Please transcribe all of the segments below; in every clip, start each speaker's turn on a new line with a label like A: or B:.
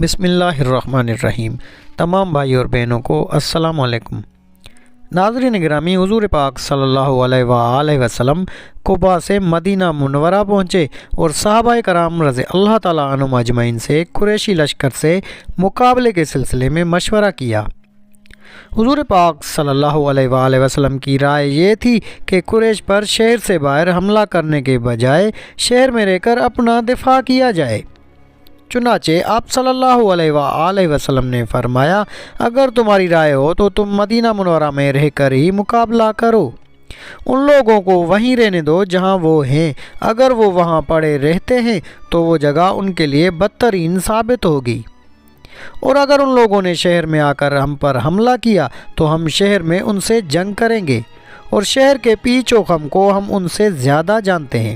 A: بسم اللہ الرحمن الرحیم۔ تمام بھائی اور بہنوں کو السلام علیکم۔ ناظرین گرامی، حضور پاک صلی اللہ علیہ وآلہ وسلم قباء سے مدینہ منورہ پہنچے اور صحابہ کرام رضی اللہ تعالیٰ عنہم اجمعین سے قریشی لشکر سے مقابلے کے سلسلے میں مشورہ کیا۔ حضور پاک صلی اللہ علیہ وآلہ وسلم کی رائے یہ تھی کہ قریش پر شہر سے باہر حملہ کرنے کے بجائے شہر میں رہ کر اپنا دفاع کیا جائے۔ چنانچہ آپ صلی اللہ علیہ وآلہ وسلم نے فرمایا، اگر تمہاری رائے ہو تو تم مدینہ منورہ میں رہ کر ہی مقابلہ کرو، ان لوگوں کو وہیں رہنے دو جہاں وہ ہیں، اگر وہ وہاں پڑے رہتے ہیں تو وہ جگہ ان کے لیے بدترین ثابت ہوگی، اور اگر ان لوگوں نے شہر میں آ کر ہم پر حملہ کیا تو ہم شہر میں ان سے جنگ کریں گے، اور شہر کے پیچ و خم کو ہم ان سے زیادہ جانتے ہیں۔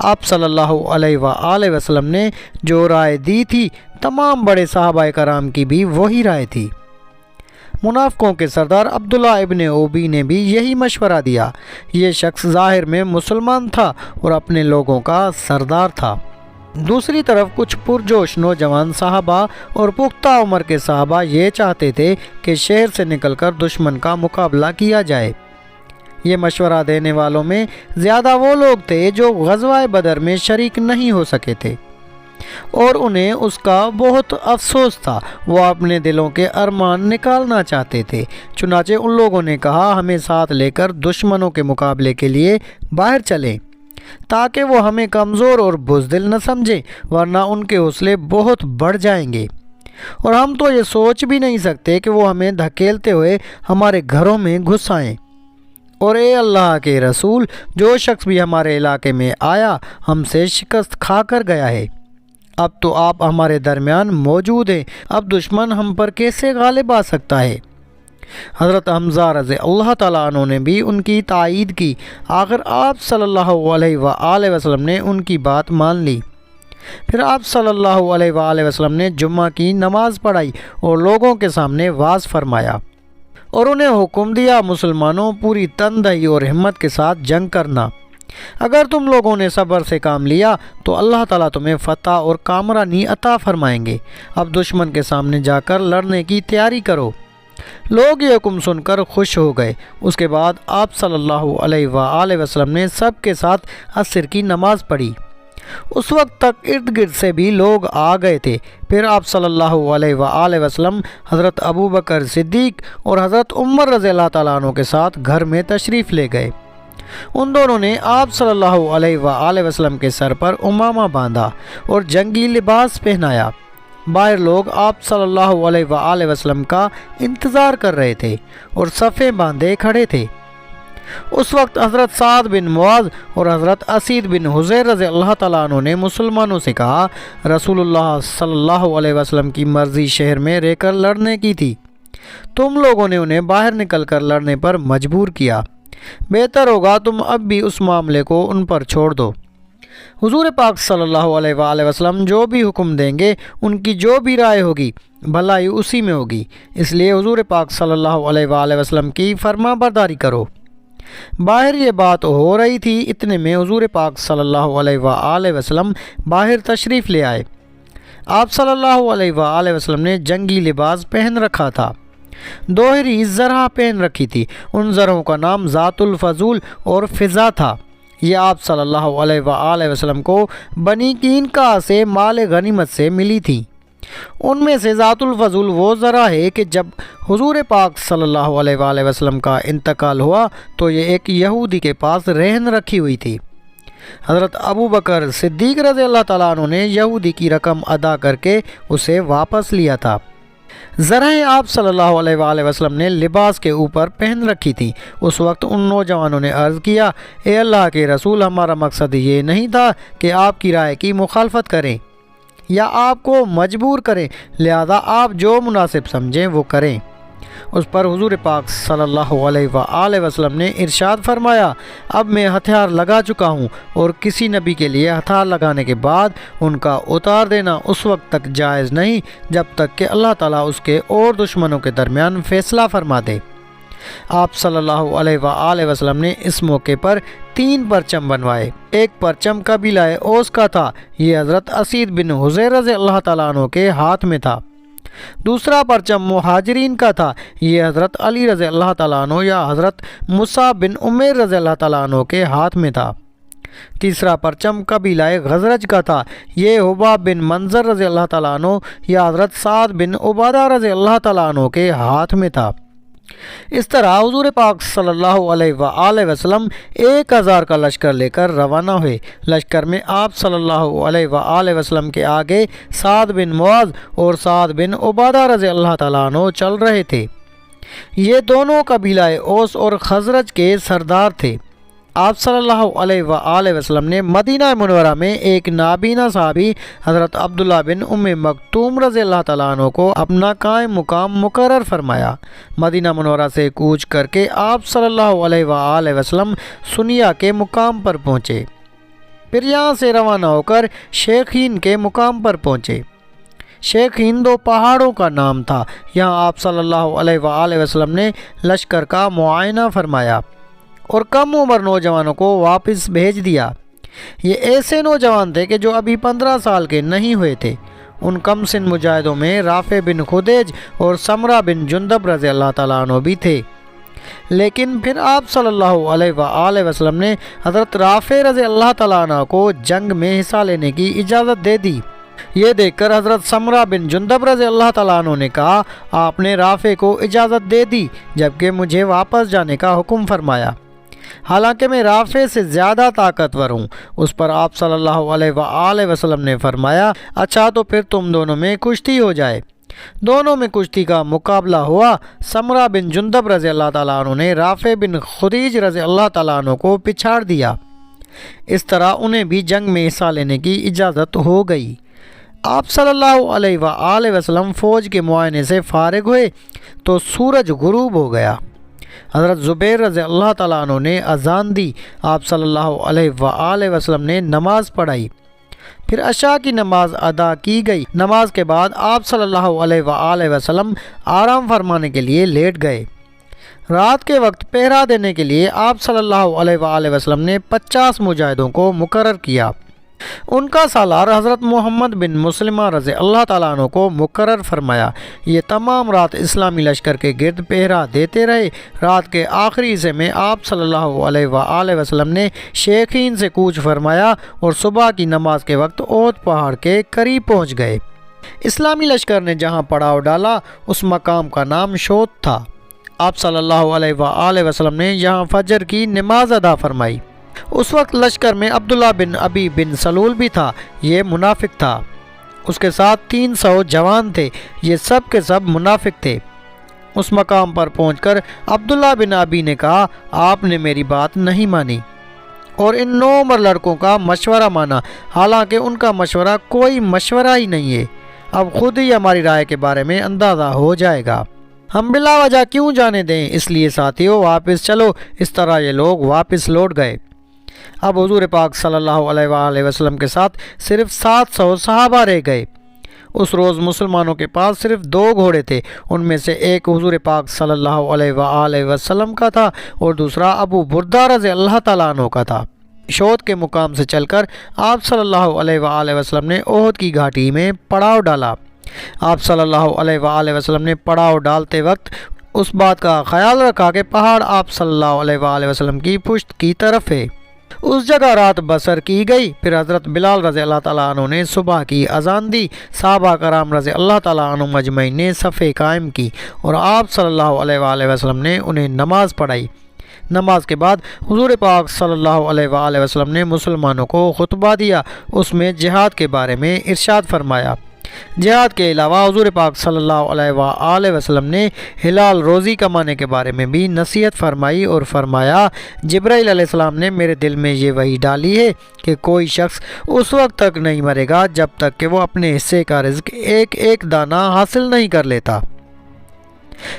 A: آپ صلی اللہ علیہ وآلہ وسلم نے جو رائے دی تھی، تمام بڑے صحابہ کرام کی بھی وہی رائے تھی۔ منافقوں کے سردار عبداللہ ابن ابی نے بھی یہی مشورہ دیا۔ یہ شخص ظاہر میں مسلمان تھا اور اپنے لوگوں کا سردار تھا۔ دوسری طرف کچھ پرجوش نوجوان صحابہ اور پختہ عمر کے صحابہ یہ چاہتے تھے کہ شہر سے نکل کر دشمن کا مقابلہ کیا جائے۔ یہ مشورہ دینے والوں میں زیادہ وہ لوگ تھے جو غزوہ بدر میں شریک نہیں ہو سکے تھے، اور انہیں اس کا بہت افسوس تھا۔ وہ اپنے دلوں کے ارمان نکالنا چاہتے تھے۔ چنانچہ ان لوگوں نے کہا، ہمیں ساتھ لے کر دشمنوں کے مقابلے کے لیے باہر چلیں، تاکہ وہ ہمیں کمزور اور بزدل نہ سمجھیں، ورنہ ان کے حوصلے بہت بڑھ جائیں گے، اور ہم تو یہ سوچ بھی نہیں سکتے کہ وہ ہمیں دھکیلتے ہوئے ہمارے گھروں میں گھس آئیں۔ اور اے اللہ کے رسول، جو شخص بھی ہمارے علاقے میں آیا ہم سے شکست کھا کر گیا ہے۔ اب تو آپ ہمارے درمیان موجود ہیں، اب دشمن ہم پر کیسے غالب آ سکتا ہے؟ حضرت حمزہ رضی اللہ تعالیٰ عنہ نے بھی ان کی تائید کی۔ آخر آپ صلی اللہ علیہ وآلہ وسلم نے ان کی بات مان لی۔ پھر آپ صلی اللہ علیہ وآلہ وسلم نے جمعہ کی نماز پڑھائی اور لوگوں کے سامنے وعظ فرمایا، اور انہیں حکم دیا، مسلمانوں، پوری تندہی اور ہمت کے ساتھ جنگ کرنا۔ اگر تم لوگوں نے صبر سے کام لیا تو اللہ تعالیٰ تمہیں فتح اور کامرانی عطا فرمائیں گے۔ اب دشمن کے سامنے جا کر لڑنے کی تیاری کرو۔ لوگ یہ حکم سن کر خوش ہو گئے۔ اس کے بعد آپ صلی اللہ علیہ وآلہ وسلم نے سب کے ساتھ عصر کی نماز پڑھی۔ اس وقت تک ارد گرد سے بھی لوگ آ گئے تھے۔ پھر آپ صلی اللہ علیہ وآلہ وسلم حضرت ابو بکر صدیق اور حضرت عمر رضی اللہ تعالیٰ عنہ کے ساتھ گھر میں تشریف لے گئے۔ ان دونوں نے آپ صلی اللہ علیہ وآلہ وسلم کے سر پر عمامہ باندھا اور جنگی لباس پہنایا۔ باہر لوگ آپ صلی اللہ علیہ وآلہ وسلم کا انتظار کر رہے تھے اور صفیں باندھے کھڑے تھے۔ اس وقت حضرت سعد بن معاذ اور حضرت اسید بن حضیر رضی اللہ تعالیٰ عنہ نے مسلمانوں سے کہا، رسول اللہ صلی اللہ علیہ وسلم کی مرضی شہر میں رہ کر لڑنے کی تھی، تم لوگوں نے انہیں باہر نکل کر لڑنے پر مجبور کیا، بہتر ہوگا تم اب بھی اس معاملے کو ان پر چھوڑ دو۔ حضور پاک صلی اللہ علیہ وآلہ وسلم جو بھی حکم دیں گے، ان کی جو بھی رائے ہوگی، بھلائی اسی میں ہوگی، اس لیے حضور پاک صلی اللہ علیہ وآلہ وسلم کی فرما برداری کرو۔ باہر یہ بات ہو رہی تھی، اتنے میں حضور پاک صلی اللہ علیہ وآلہ وسلم باہر تشریف لے آئے۔ آپ صلی اللہ علیہ وآلہ وسلم نے جنگی لباس پہن رکھا تھا، دوہری زرہ پہن رکھی تھی۔ ان زرہوں کا نام ذات الفضول اور فضا تھا۔ یہ آپ صلی اللہ علیہ وآلہ وسلم کو بنی قینقاع سے مال غنیمت سے ملی تھی۔ ان میں سے ذات الفضول وہ ذرہ ہے کہ جب حضور پاک صلی اللہ علیہ وآلہ وسلم کا انتقال ہوا تو یہ ایک یہودی کے پاس رہن رکھی ہوئی تھی۔ حضرت ابو بکر صدیق رضی اللہ تعالیٰ عنہ نے یہودی کی رقم ادا کر کے اسے واپس لیا تھا۔ ذرہیں آپ صلی اللہ علیہ وآلہ وسلم نے لباس کے اوپر پہن رکھی تھی۔ اس وقت ان نوجوانوں نے عرض کیا، اے اللہ کے رسول، ہمارا مقصد یہ نہیں تھا کہ آپ کی رائے کی مخالفت کریں یا آپ کو مجبور کریں، لہذا آپ جو مناسب سمجھیں وہ کریں۔ اس پر حضور پاک صلی اللہ علیہ وآلہ وسلم نے ارشاد فرمایا، اب میں ہتھیار لگا چکا ہوں، اور کسی نبی کے لیے ہتھیار لگانے کے بعد ان کا اتار دینا اس وقت تک جائز نہیں جب تک کہ اللہ تعالیٰ اس کے اور دشمنوں کے درمیان فیصلہ فرما دے۔ آپ صلی اللہ علیہ وآلہ وسلم نے اس موقع پر 3 پرچم بنوائے۔ ایک پرچم قبیلہ اوس کا تھا، یہ حضرت اسید بن حضیر رضی اللہ تعالیٰ عنہ کے ہاتھ میں تھا۔ دوسرا پرچم مہاجرین کا تھا، یہ حضرت علی رضی اللہ تعالیٰ عنہ یا حضرت مصعب بن عمیر رضی اللہ تعالیٰ عنہ کے ہاتھ میں تھا۔ تیسرا پرچم قبیلہ غزرج کا تھا، یہ حباب بن منظر رضی اللہ تعالیٰ عنہ یا حضرت سعد بن عبادہ رضی اللہ تعالیٰ عنہ کے ہاتھ میں تھا۔ اس طرح حضور پاک صلی اللہ علیہ وآلہ وسلم 1000 کا لشکر لے کر روانہ ہوئے۔ لشکر میں آپ صلی اللہ علیہ وآلہ وسلم کے آگے سعد بن معاذ اور سعد بن عبادہ رضی اللہ تعالیٰ عنہ چل رہے تھے۔ یہ دونوں قبیلہ اوس اور خزرج کے سردار تھے۔ آپ صلی اللہ علیہ وآلہ وسلم نے مدینہ منورہ میں ایک نابینا صحابی حضرت عبداللہ بن ام مکتوم رضی اللہ تعالیٰ عنہ کو اپنا قائم مقام مقرر فرمایا۔ مدینہ منورہ سے کوچ کر کے آپ صلی اللہ علیہ وآلہ وسلم سنیا کے مقام پر پہنچے، پھر یہاں سے روانہ ہو کر شیخین کے مقام پر پہنچے۔ شیخین 2 پہاڑوں کا نام تھا۔ یہاں آپ صلی اللہ علیہ وآلہ وسلم نے لشکر کا معائنہ فرمایا اور کم عمر نوجوانوں کو واپس بھیج دیا۔ یہ ایسے نوجوان تھے کہ جو ابھی 15 سال کے نہیں ہوئے تھے۔ ان کم سن مجاہدوں میں رافع بن خدیج اور سمرہ بن جندب رضی اللہ تعالیٰ عنہ بھی تھے۔ لیکن پھر آپ صلی اللہ علیہ وآلہ وسلم نے حضرت رافع رضی اللہ تعالیٰ عنہ کو جنگ میں حصہ لینے کی اجازت دے دی۔ یہ دیکھ کر حضرت سمرہ بن جندب رضی اللہ تعالیٰ عنہ نے کہا، آپ نے رافع کو اجازت دے دی جبکہ مجھے واپس جانے کا حکم فرمایا، حالانکہ میں رافع سے زیادہ طاقتور ہوں۔ اس پر آپ صلی اللہ علیہ وآلہ وسلم نے فرمایا، اچھا تو پھر تم دونوں میں کشتی ہو جائے۔ دونوں میں کشتی کا مقابلہ ہوا۔ سمرہ بن جندب رضی اللہ تعالیٰ عنہ نے رافع بن خدیج رضی اللہ تعالیٰ عنہ کو پچھاڑ دیا۔ اس طرح انہیں بھی جنگ میں حصہ لینے کی اجازت ہو گئی۔ آپ صلی اللہ علیہ وآلہ وسلم فوج کے معائنے سے فارغ ہوئے تو سورج غروب ہو گیا۔ حضرت زبیر رضی اللہ تعالیٰ عنہ نے اذان دی، آپ صلی اللہ علیہ وآلہ وسلم نے نماز پڑھائی، پھر عشاء کی نماز ادا کی گئی۔ نماز کے بعد آپ صلی اللہ علیہ وآلہ وسلم آرام فرمانے کے لیے لیٹ گئے۔ رات کے وقت پہرا دینے کے لیے آپ صلی اللہ علیہ وآلہ وسلم نے 50 مجاہدوں کو مقرر کیا۔ ان کا سالار حضرت محمد بن مسلمہ رضی اللہ تعالیٰ عنہ کو مقرر فرمایا۔ یہ تمام رات اسلامی لشکر کے گرد پہرا دیتے رہے۔ رات کے آخری حصے میں آپ صلی اللہ علیہ وآلہ وسلم نے شیخین سے کوچ فرمایا اور صبح کی نماز کے وقت احد پہاڑ کے قریب پہنچ گئے۔ اسلامی لشکر نے جہاں پڑاؤ ڈالا اس مقام کا نام شوط تھا۔ آپ صلی اللہ علیہ وآلہ وسلم نے یہاں فجر کی نماز ادا فرمائی۔ اس وقت لشکر میں عبداللہ بن ابی بن سلول بھی تھا، یہ منافق تھا۔ اس کے ساتھ 300 جوان تھے، یہ سب کے سب منافق تھے۔ اس مقام پر پہنچ کر عبداللہ بن ابی نے کہا، آپ نے میری بات نہیں مانی اور ان 9 عمر لڑکوں کا مشورہ مانا، حالانکہ ان کا مشورہ کوئی مشورہ ہی نہیں ہے۔ اب خود ہی ہماری رائے کے بارے میں اندازہ ہو جائے گا، ہم بلا وجہ کیوں جانے دیں، اس لیے ساتھیوں واپس چلو۔ اس طرح یہ لوگ واپس لوٹ گئے۔ اب حضور پاک صلی اللہ علیہ وآلہ وسلم کے ساتھ صرف 700 صحابہ رہ گئے۔ اس روز مسلمانوں کے پاس صرف 2 گھوڑے تھے، ان میں سے ایک حضور پاک صلی اللہ علیہ وآلہ وسلم کا تھا اور دوسرا ابو بردہ رضی اللہ تعالیٰ عنہ کا تھا۔ شوط کے مقام سے چل کر آپ صلی اللہ علیہ وآلہ وسلم نے احد کی گھاٹی میں پڑاؤ ڈالا۔ آپ صلی اللہ علیہ وآلہ وسلم نے پڑاؤ ڈالتے وقت اس بات کا خیال رکھا کہ پہاڑ آپ صلی اللہ علیہ وآلہ وسلم کی پشت کی طرف ہے۔ اس جگہ رات بسر کی گئی۔ پھر حضرت بلال رضی اللہ تعالیٰ عنہ نے صبح کی اذان دی۔ صحابہ کرام رضی اللہ تعالیٰ عنہ مجمعین نے صفیں قائم کی اور آپ صلی اللہ علیہ وآلہ وسلم نے انہیں نماز پڑھائی۔ نماز کے بعد حضور پاک صلی اللہ علیہ وآلہ وسلم نے مسلمانوں کو خطبہ دیا، اس میں جہاد کے بارے میں ارشاد فرمایا۔ جہاد کے علاوہ حضور پاک صلی اللہ علیہ وآلہ وسلم نے حلال روزی کمانے کے بارے میں بھی نصیحت فرمائی اور فرمایا، جبرائیل علیہ السلام نے میرے دل میں یہ وحی ڈالی ہے کہ کوئی شخص اس وقت تک نہیں مرے گا جب تک کہ وہ اپنے حصے کا رزق ایک ایک دانہ حاصل نہیں کر لیتا،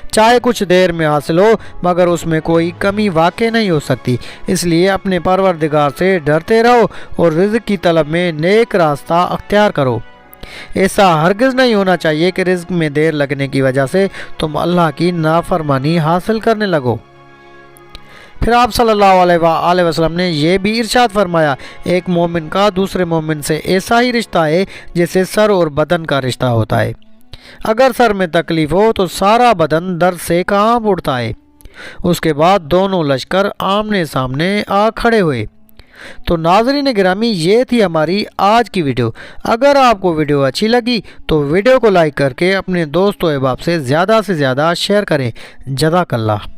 A: چاہے کچھ دیر میں حاصل ہو، مگر اس میں کوئی کمی واقع نہیں ہو سکتی۔ اس لیے اپنے پروردگار سے ڈرتے رہو اور رزق کی طلب میں نیک راستہ اختیار کرو۔ ایسا ہرگز نہیں ہونا چاہیے کہ رزق میں دیر لگنے کی وجہ سے تم اللہ کی نافرمانی حاصل کرنے لگو۔ پھر آپ صلی اللہ علیہ وآلہ وسلم نے یہ بھی ارشاد فرمایا، ایک مومن کا دوسرے مومن سے ایسا ہی رشتہ ہے جیسے سر اور بدن کا رشتہ ہوتا ہے۔ اگر سر میں تکلیف ہو تو سارا بدن درد سے کانپ اٹھتا ہے۔ اس کے بعد دونوں لشکر آمنے سامنے آ کھڑے ہوئے۔ تو ناظرین گرامی، یہ تھی ہماری آج کی ویڈیو۔ اگر آپ کو ویڈیو اچھی لگی تو ویڈیو کو لائک کر کے اپنے دوست و احباب سے زیادہ شیئر کریں۔ جزاک اللہ۔